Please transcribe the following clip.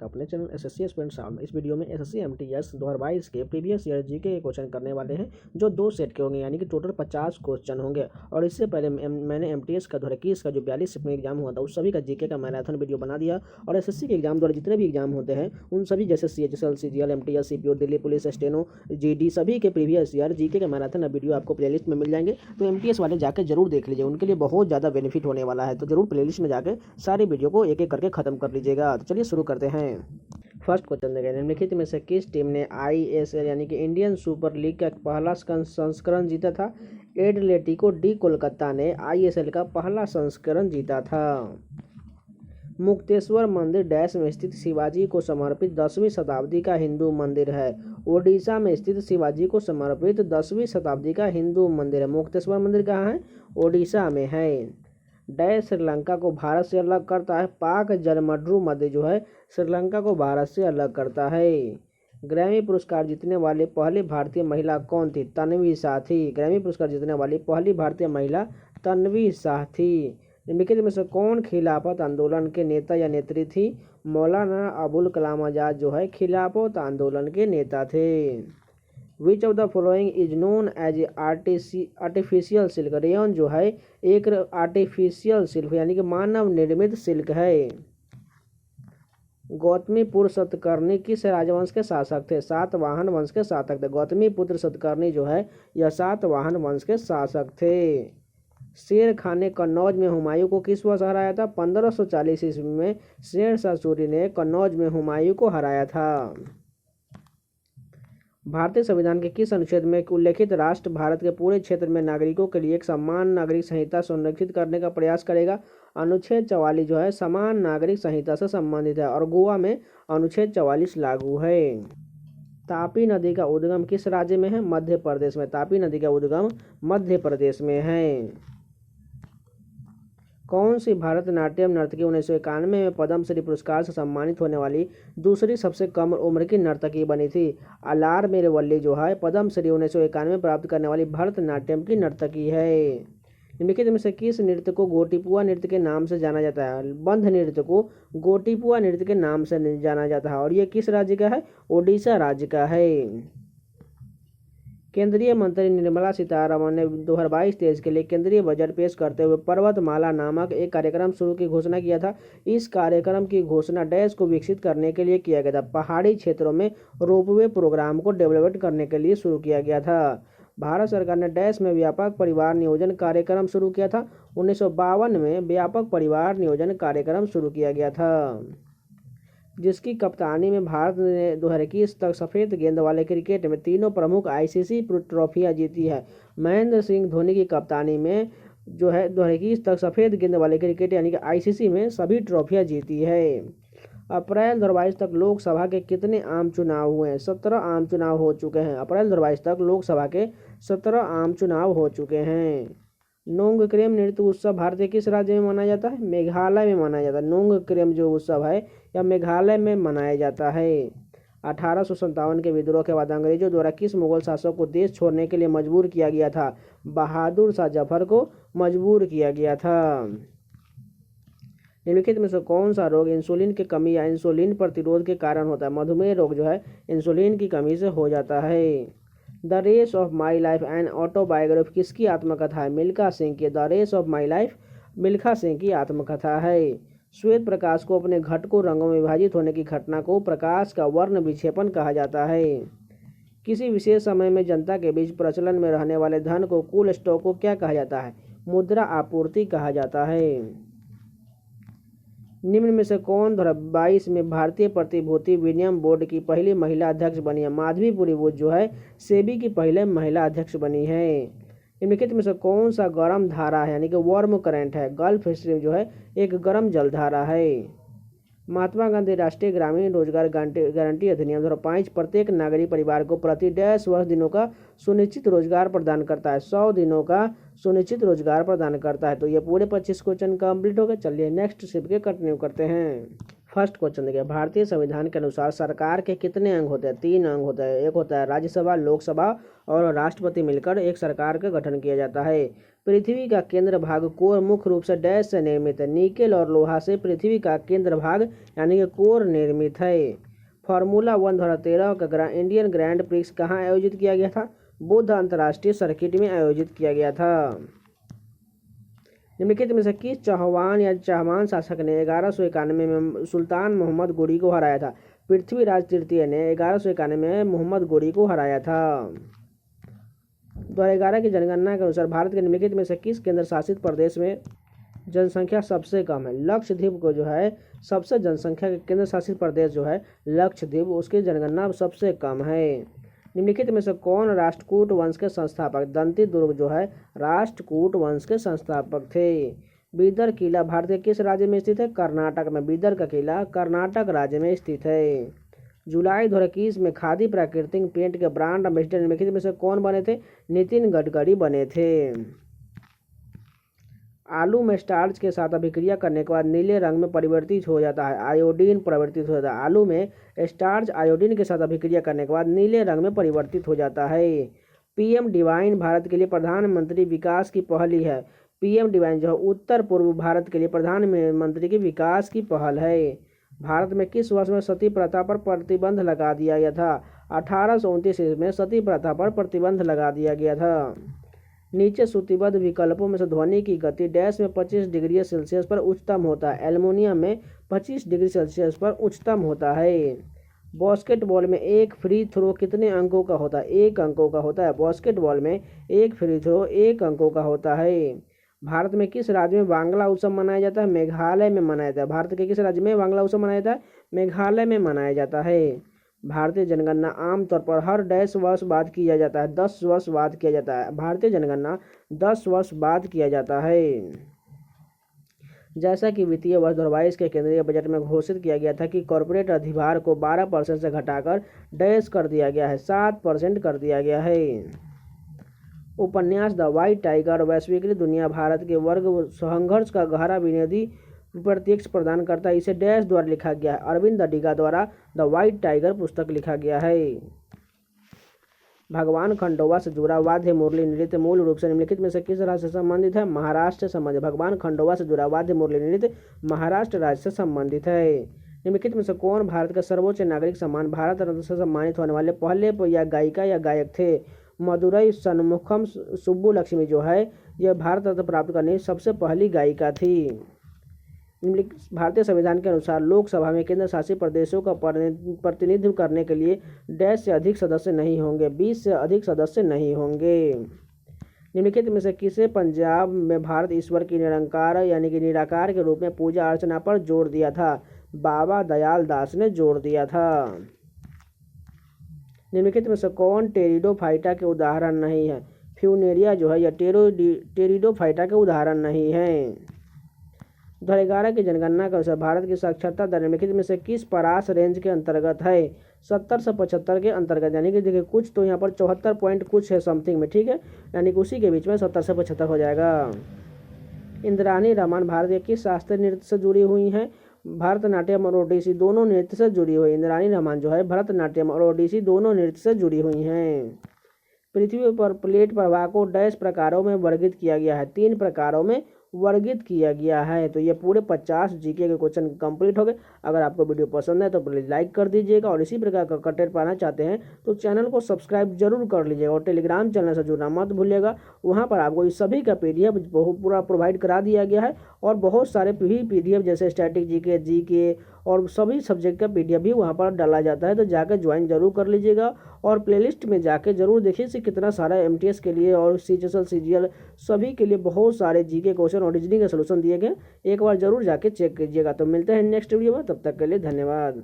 आपका अपने channel SSC aspirant साहब में। इस वीडियो में एसएससी एमटीएस 2022 के प्रीवियस ईयर जीके के क्वेश्चन करने वाले हैं, जो 2 सेट के होंगे, यानी कि टोटल 50 क्वेश्चन होंगे। और इससे पहले मैंने एमटीएस का 2021 का जो 42 में एग्जाम हुआ था, उस सभी का जीके का मैराथन वीडियो बना दिया। और एसएससी के एग्जाम द्वारा जितने भी एग्जाम होते हैं, उन सभी जैसे CHSL, CGL, MTS, CPO, Delhi police, steno, GD, सभी के प्रीवियस ईयर जीके का मैराथन वीडियो आपको प्लेलिस्ट में मिल जाएंगे। तो एमटीएस वाले जाकर जरूर देख लीजिए, उनके लिए बहुत ज़्यादा बेनिफिट होने वाला है। तो जरूर प्लेलिस्ट में जाकर सारी वीडियो को एक एक करके खत्म कर लीजिएगा। तो चलिए शुरू करते हैं। फर्स्ट क्वेश्चन देखें, निम्नलिखित में से किस टीम ने आईएसएल यानी कि इंडियन सुपर लीग का पहला संस्करण जीता था? एटलेटिको डी कोलकाता ने आईएसएल का पहला संस्करण जीता था। मुक्तेश्वर मंदिर डैश में स्थित शिवाजी को समर्पित 10वीं शताब्दी का हिंदू मंदिर है। ओडिशा में स्थित शिवाजी को समर्पित 10वीं शताब्दी का हिंदू मंदिर है। मुक्तेश्वर मंदिर कहाँ है? ओडिशा में है। डैश श्रीलंका को भारत से अलग करता है? पाक जलमड्रू मध्य जो है श्रीलंका को भारत से अलग करता है। ग्रैमी पुरस्कार जीतने वाली पहली भारतीय महिला कौन थी? तन्वी शाह थी। ग्रैमी पुरस्कार जीतने वाली पहली भारतीय महिला तन्वी शाह थी। निम्नलिखित में से कौन खिलाफत आंदोलन के नेता या नेत्री थी? मौलाना अबुल कलाम आजाद जो है खिलाफत आंदोलन के नेता थे। Which of the following is known as artificial silk? Rayon जो है एक आर्टिफिशियल सिल्क यानी कि मानव निर्मित सिल्क है। गौतमीपुत्र सतकर्णी किस राजवंश के शासक थे? सातवाहन वंश के शासक थे। गौतमीपुत्र सतकर्णी जो है यह सातवाहन वंश के शासक थे। शेर खान ने कन्नौज में हुमायूं को किस वर्ष हराया था? 1540 ईस्वी में शेर शाह सूरी ने कन्नौज में हुमायूं को हराया था। भारतीय संविधान के किस अनुच्छेद में उल्लेखित राष्ट्र भारत के पूरे क्षेत्र में नागरिकों के लिए एक समान नागरिक संहिता संरक्षित करने का प्रयास करेगा? अनुच्छेद 44 जो है समान नागरिक संहिता से संबंधित है और गोवा में अनुच्छेद 44 लागू है। तापी नदी का उद्गम किस राज्य में है? मध्य प्रदेश में। तापी नदी का उद्गम मध्य प्रदेश में है। कौन सी भारतनाट्यम नर्तकी 1991 में पद्मश्री पुरस्कार से सम्मानित होने वाली दूसरी सबसे कम उम्र की नर्तकी बनी थी? अलार मेरवल्ली जो है पद्मश्री 1991 में प्राप्त करने वाली भरतनाट्यम की नर्तकी है। निम्नलिखित में से किस नृत्य को गोटीपुआ नृत्य के नाम से जाना जाता है? बंध नृत्य को गोटीपुआ नृत्य के नाम से जाना जाता है और ये किस राज्य का है? ओडिशा राज्य का है। केंद्रीय मंत्री निर्मला सीतारमण ने 2022-23 के लिए केंद्रीय बजट पेश करते हुए पर्वतमाला नामक एक कार्यक्रम शुरू की घोषणा किया था। इस कार्यक्रम की घोषणा डैश को विकसित करने के लिए किया गया था? पहाड़ी क्षेत्रों में रोपवे प्रोग्राम को डेवलप करने के लिए शुरू किया गया था। भारत सरकार ने डैश में व्यापक परिवार नियोजन कार्यक्रम शुरू किया था? 1952 में व्यापक परिवार नियोजन कार्यक्रम शुरू किया गया था। जिसकी कप्तानी में भारत ने 2021 तक सफ़ेद गेंद वाले क्रिकेट में तीनों प्रमुख आईसीसी ट्रॉफियां जीती है? महेंद्र सिंह धोनी की कप्तानी में जो है 2021 तक सफ़ेद गेंद वाले क्रिकेट यानी कि आईसीसी में सभी ट्रॉफियां जीती है। अप्रैल 2022 तक लोकसभा के कितने आम चुनाव हुए हैं? 17 आम चुनाव हो चुके हैं। अप्रैल 2022 तक लोकसभा के 17 आम चुनाव हो चुके हैं। नोंगक्रेम नृत्य उत्सव भारत के किस राज्य में मनाया जाता है? मेघालय में मनाया जाता है। नोंगक्रेम जो उत्सव है यह मेघालय में मनाया जाता है। 1857 के विद्रोह के बाद अंग्रेजों द्वारा किस मुगल शासक को देश छोड़ने के लिए मजबूर किया गया था? बहादुर शाह जफर को मजबूर किया गया था। निम्नलिखित में से कौन सा रोग इंसुलिन की कमी या इंसुलिन प्रतिरोध के कारण होता है? मधुमेह रोग जो है इंसुलिन की कमी से हो जाता है। The race of my life and autobiography किसकी आत्मकथा है? मिल्खा सिंह की। The race of my life Milkha Singh की आत्मकथा है। श्वेत प्रकाश को अपने घटकों रंगों में विभाजित होने की घटना को प्रकाश का वर्ण विक्षेपण कहा जाता है। किसी विशेष समय में जनता के बीच प्रचलन में रहने वाले धन को कुल स्टॉक को क्या कहा जाता है? मुद्रा आपूर्ति कहा जाता है। निम्न में से कौन 2022 में भारतीय प्रतिभूति विनिमय बोर्ड की पहली महिला अध्यक्ष बनी है? माधवी पुरी वो जो है सेबी की पहले महिला अध्यक्ष बनी है। निम्नलिखित में से कौन सा गर्म धारा है यानी कि वार्म करंट है? गल्फ स्ट्रीम जो है एक गर्म जलधारा है। महात्मा गांधी राष्ट्रीय ग्रामीण रोजगार गारंटी अधिनियम 2005 प्रत्येक नागरिक परिवार को प्रति 10 वर्ष दिनों का सुनिश्चित रोजगार प्रदान करता है। 100 दिनों का सुनिश्चित रोजगार प्रदान करता है। तो ये पूरे 25 क्वेश्चन कंप्लीट हो गए। चलिए नेक्स्ट शिफ्ट के कंटिन्यू करते हैं। फर्स्ट क्वेश्चन देखिए, भारतीय संविधान के अनुसार सरकार के कितने अंग होते हैं? 3 अंग होते हैं। एक होता है राज्यसभा, लोकसभा और राष्ट्रपति मिलकर एक सरकार का गठन किया जाता है। पृथ्वी का केंद्र भाग कोर मुख्य रूप से डैश से निर्मित है। निकेल और लोहा से पृथ्वी का केंद्र भाग यानी कि कोर निर्मित है। फार्मूला 1 2013 का इंडियन ग्रैंड प्रिक्स कहाँ आयोजित किया गया था? बुद्ध अंतर्राष्ट्रीय सर्किट में आयोजित किया गया था। निम्नलिखित में से किस चौहान या चाहमान शासक ने 1191 में सुल्तान मोहम्मद गोरी को हराया था? पृथ्वीराज तृतीय ने 1191 में मोहम्मद गोरी को हराया था। 2011 की जनगणना के अनुसार भारत के निम्नलिखित में से किस केंद्र शासित प्रदेश में जनसंख्या सबसे कम है? लक्षद्वीप को जो है सबसे जनसंख्या के केंद्र शासित प्रदेश जो है लक्षद्वीप, उसकी जनगणना सबसे कम है। निम्नलिखित में से कौन राष्ट्रकूट वंश के संस्थापक? दंती दुर्ग जो है राष्ट्रकूट वंश के संस्थापक थे। बीदर किला भारत के किस राज्य में स्थित है? कर्नाटक में। बीदर का किला कर्नाटक राज्य में स्थित है। जुलाई 2021 में खादी प्राकृतिक पेंट के ब्रांड एम्बेसडर निम्नलिखित में से कौन बने थे? नितिन गडकरी बने थे। आलू में स्टार्च के साथ अभिक्रिया करने के बाद नीले रंग में परिवर्तित हो जाता है। आयोडीन परिवर्तित हो जाता है। आलू में स्टार्च आयोडीन के साथ अभिक्रिया करने के बाद नीले रंग में परिवर्तित हो जाता है। पीएम डिवाइन भारत के लिए प्रधानमंत्री विकास की पहल ही है। पीएम डिवाइन जो है उत्तर पूर्व भारत के लिए प्रधानमंत्री की विकास की पहल है। भारत में किस वर्ष में सती प्रथा पर प्रतिबंध लगा दिया गया था? 1829 ईस्वी में सती प्रथा पर प्रतिबंध लगा दिया गया था। नीचे सूचीबद्ध विकल्पों में से ध्वनि की गति डैश में 25 डिग्री सेल्सियस पर उच्चतम होता है। एल्युमिनियम में 25 डिग्री सेल्सियस पर उच्चतम होता है। बास्केटबॉल में एक फ्री थ्रो कितने अंकों का होता है? 1 अंकों का होता है। बास्केटबॉल में एक फ्री थ्रो 1 अंकों का होता है। भारत में किस राज्य में बांग्ला उत्सव मनाया जाता है? मेघालय में मनाया जाता है। भारत के किस राज्य में बांग्ला उत्सव मनाया जाता है? मेघालय में मनाया जाता है। भारतीय जनगणना आमतौर पर हर डैश वर्ष बाद किया जाता है? 10 वर्ष बाद किया जाता है। भारतीय जनगणना 10 वर्ष बाद किया जाता है। जैसा कि वित्तीय वर्ष 2022 के केंद्रीय बजट में घोषित किया गया था कि कॉर्पोरेट अधिभार को 12% से घटाकर डैश कर दिया गया है, 7% कर दिया गया है। उपन्यास द व्हाइट टाइगर वैश्विक दुनिया भारत के वर्ग संघर्ष का गहरा विनोदी प्रत्यक्ष प्रदान करता है। इसे डैश द्वारा लिखा गया है। अरविंद अडिगा द्वारा द व्हाइट टाइगर पुस्तक लिखा गया है। भगवान खंडोबा से जुड़ा वाद्य मुरली नृत्य मूल रूप से निम्नलिखित में से किस राज्य से संबंधित है? महाराष्ट्र से संबंधित। भगवान खंडोबा से जुड़ा वाद्य मुरली नृत्य महाराष्ट्र राज्य से संबंधित है। निम्नलिखित में से कौन भारत का सर्वोच्च नागरिक सम्मान भारत रत्न से सम्मानित होने वाले पहले या गायिका या गायक थे? मदुरई सन्मुखम सुब्बू लक्ष्मी जो है यह भारत रत्न प्राप्त करने सबसे पहली गायिका थी। भारतीय संविधान के अनुसार लोकसभा में केंद्र शासित प्रदेशों का प्रतिनिधित्व करने के लिए डैश से अधिक सदस्य नहीं होंगे, 20 से अधिक सदस्य नहीं होंगे। निम्नलिखित में से किसे पंजाब में भारत ईश्वर की निरंकार यानी कि निराकार के रूप में पूजा अर्चना पर जोर दिया था? बाबा दयाल दास ने जोर दिया था। निम्नलिखित में से कौन टेरिडोफाइटा के उदाहरण नहीं है? फ्यूनेरिया जो है यह टेरिडोफाइटा के उदाहरण नहीं है। 2011 की जनगणना के अनुसार भारत की साक्षरता दर निम्नलिखित में से किस परास रेंज के अंतर्गत है? 70 से 75 के अंतर्गत, यानी कि देखिए कुछ तो यहाँ पर 74 पॉइंट कुछ है समथिंग में, ठीक है, यानी कि उसी के बीच में 70 से 75 हो जाएगा। इंद्राणी रमन भारत के किस शास्त्रीय नृत्य से जुड़ी हुई हैं? भरतनाट्यम और ओडिसी दोनों नृत्य से जुड़ी हुई। इंद्राणी रमन जो है भरतनाट्यम और ओडिसी दोनों नृत्य से जुड़ी हुई हैं। पृथ्वी पर प्लेट प्रवाह को डैश प्रकारों में वर्गित किया गया है? 3 प्रकारों में वर्गित किया गया है। तो ये पूरे 50 जीके के क्वेश्चन कंप्लीट हो गए। अगर आपको वीडियो पसंद है तो प्लीज़ लाइक कर दीजिएगा और इसी प्रकार का कंटेंट पाना चाहते हैं तो चैनल को सब्सक्राइब जरूर कर लीजिएगा और टेलीग्राम चैनल से जुड़ना मत भूलिएगा। वहाँ पर आपको इस सभी का PDF पूरा प्रोवाइड करा दिया गया है और बहुत सारे PDF जैसे स्टैटिक जीके और सभी सब्जेक्ट का PDF भी वहाँ पर डाला जाता है, तो जाकर ज्वाइन जरूर कर लीजिएगा और प्लेलिस्ट में जाके जरूर देखिए कि कितना सारा MTS के लिए और CHSL CGL सभी के लिए बहुत सारे जीके क्वेश्चन और रीजनिंग के सोल्यूशन दिए गए। एक बार जरूर जाके चेक कीजिएगा। तो मिलते हैं नेक्स्ट वीडियो में, तब तक के लिए धन्यवाद।